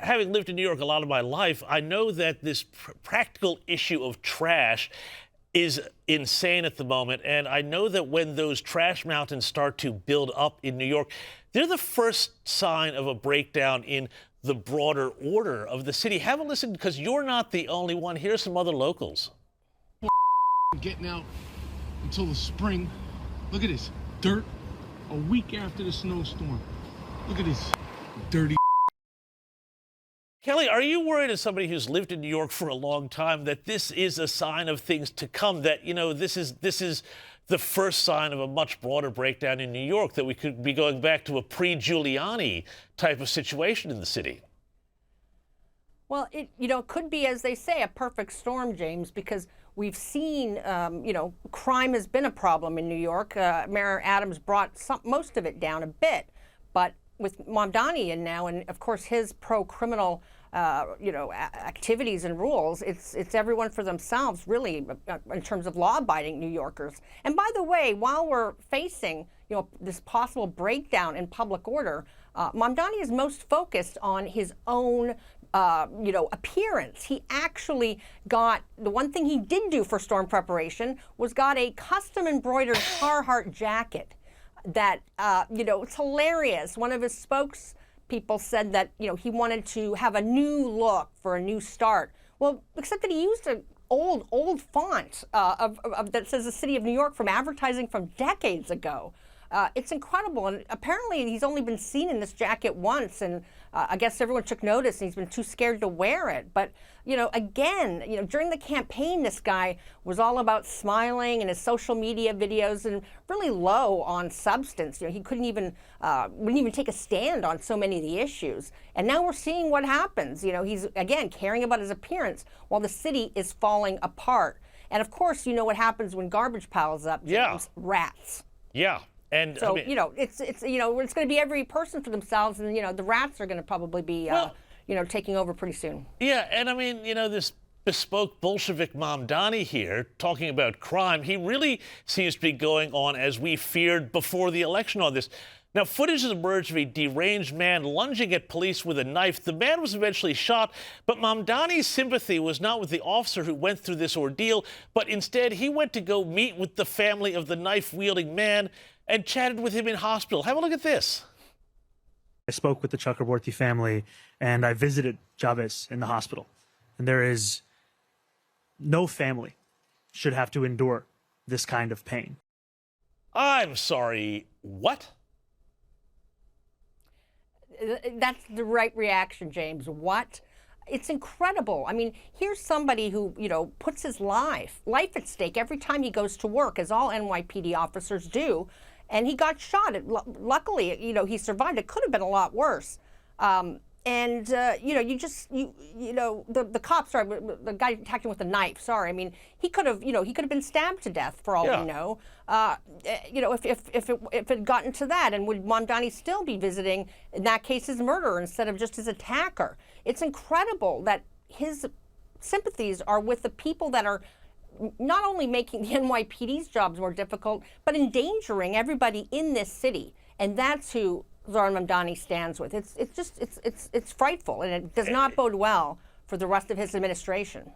having lived in New York a lot of my life, I know that this practical issue of trash is insane at the moment. And I know that when those trash mountains start to build up in New York, they're the first sign of a breakdown in the broader order of the city. Have a listen, because you're not the only one. Here's some other locals. Getting out until the spring. Look at this dirt a week after the snowstorm. Look at this dirty. Kelly, are you worried, as somebody who's lived in New York for a long time, that this is a sign of things to come, that, you know, this is the first sign of a much broader breakdown in New York, that we could be going back to a pre-Giuliani type of situation in the city? Well, it could be, as they say, a perfect storm, James, because we've seen, crime has been a problem in New York. Mayor Adams brought most of it down a bit, but with Mamdani in now, and of course his pro-criminal, activities and rules, it's everyone for themselves, really, in terms of law-abiding New Yorkers. And by the way, while we're facing, this possible breakdown in public order, Mamdani is most focused on his own appearance. He actually got, the one thing he did do for storm preparation was got a custom embroidered Carhartt jacket that, it's hilarious. One of his spokespeople said that, he wanted to have a new look for a new start. Well, except that he used an old font that says the City of New York from advertising from decades ago. It's incredible, and apparently he's only been seen in this jacket once, and I guess everyone took notice and he's been too scared to wear it. But, again, during the campaign, this guy was all about smiling and his social media videos, and really low on substance. He wouldn't even take a stand on so many of the issues. And now we're seeing what happens. He's, again, caring about his appearance while the city is falling apart. And of course, what happens when garbage piles up, James? Yeah. Rats. Yeah. And so, I mean, it's going to be every person for themselves, and, the rats are going to probably be, taking over pretty soon. Yeah, and I mean, this bespoke Bolshevik Mamdani here, talking about crime, he really seems to be going on as we feared before the election on this. Now, footage has emerged of a deranged man lunging at police with a knife. The man was eventually shot, but Mamdani's sympathy was not with the officer who went through this ordeal, but instead he went to go meet with the family of the knife-wielding man and chatted with him in hospital. Have a look at this. I spoke with the Chakraborty family, and I visited Chavez in the hospital. And there is no family should have to endure this kind of pain. I'm sorry, what? That's the right reaction, James. What? It's incredible. I mean, here's somebody who, puts his life at stake every time he goes to work, as all NYPD officers do. And he got shot. Luckily, he survived. It could have been a lot worse. The cops, the guy attacked him with a knife. Sorry, I mean, he could have been stabbed to death for all we know. If it had gotten to that, and would Mamdani still be visiting, in that case, his murderer instead of just his attacker? It's incredible that his sympathies are with the people that are not only making the NYPD's jobs more difficult, but endangering everybody in this city. And that's who Zohran Mamdani stands with. It's frightful, and it does not bode well for the rest of his administration.